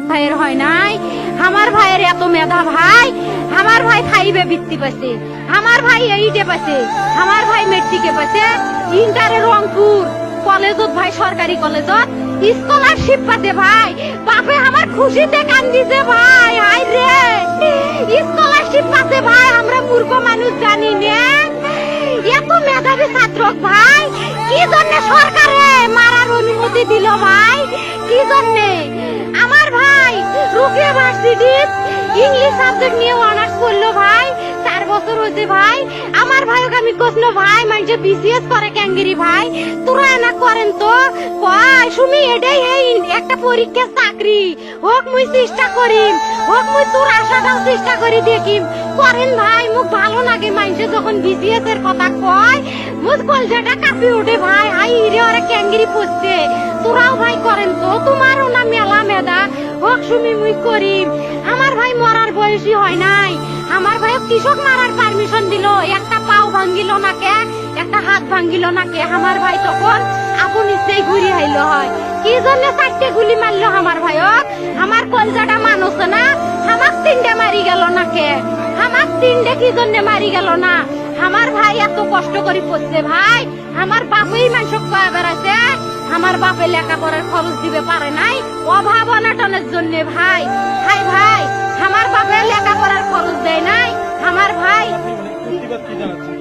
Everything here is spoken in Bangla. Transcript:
ভাইয়ের হয় নাই, আমার ভাইয়ের এত মেধা ভাই, আমার ভাই 5 বৃত্তি পাইছে, আমার ভাই 8 পাইছে, আমার ভাই মেট্রিকে পাইছে, ইন্টারে রংপুর কলেজত ভাই, সরকারি কলেজত স্কলারশিপ পাতে ভাই, বাপে আমার খুশিতে কান্দিছে ভাই, হাই রে স্কলারশিপ পাতে ভাই, আমরা মূর্খ মানুষ জানি না এত মেধাবী ছাত্র ভাই, কি জন্য সরকারে মারার অনুমতি দিল ভাই, কি জন্য? আমার ভাই রুকিয়া ভার্সিটির ইংলিশ সাবজেক্ট নিয়ে অনার্স করলো ভাই, 4 বছর হয়েছে ভাই, আমার ভাইকে আমি কইল ভাই মানে বিসিএস করে ক্যাঙ্গেরি ভাই, তোরা না করেন তো কয় সুমি এটাই এই একটা পরীক্ষা চাকরি হোক, মুই চেষ্টা করিম, হোক মুই তোর আশাটাও চেষ্টা করি দেখিম, করেন ভাই, মুখ ভালো লাগে মানুষে যখন বিসিএস এর কথা কয়, মুখ কলজাটা কাঁপি ওঠে ভাই, হাই রে ওরা ক্যাঙ্গেরি পড়ছে, তোরাও ভাই করেন তো, তোমারও না মেলা মেধা, হোক সুমি মুই করিম। আমার ভাই মরার বয়সী হয় নাই, আমার ভাই কৃষক মারার পারমিশন দিল, একটা পাও ভাঙ্গিল না কে, একটা হাত ভাঙ্গিল না কে, আমার ভাই তখন আপন ইচ্ছেই ঘুরি আইলো হয়, কি জন্য 4টে গুলি মারলো আমার ভাইক, আমার কলজাটা মানুষ না, আমার 3টে মারি গেল না কে, আমার 3টে কি জন্য মারি গেল না, আমার ভাই এত কষ্ট করে পড়ছে ভাই, আমার বাপই মানুষ কয়ে বেড়াচ্ছে, আমার বাপে লেখাপড়ার খরচ দিবে পারে নাই, অভাব অনাটনের জন্য ভাই, ভাই ভাই আমার বাপে লেখাপড়ার খরচ দেয় নাই, আমার ভাই প্রতিবাদ কি জানাচ্ছেন?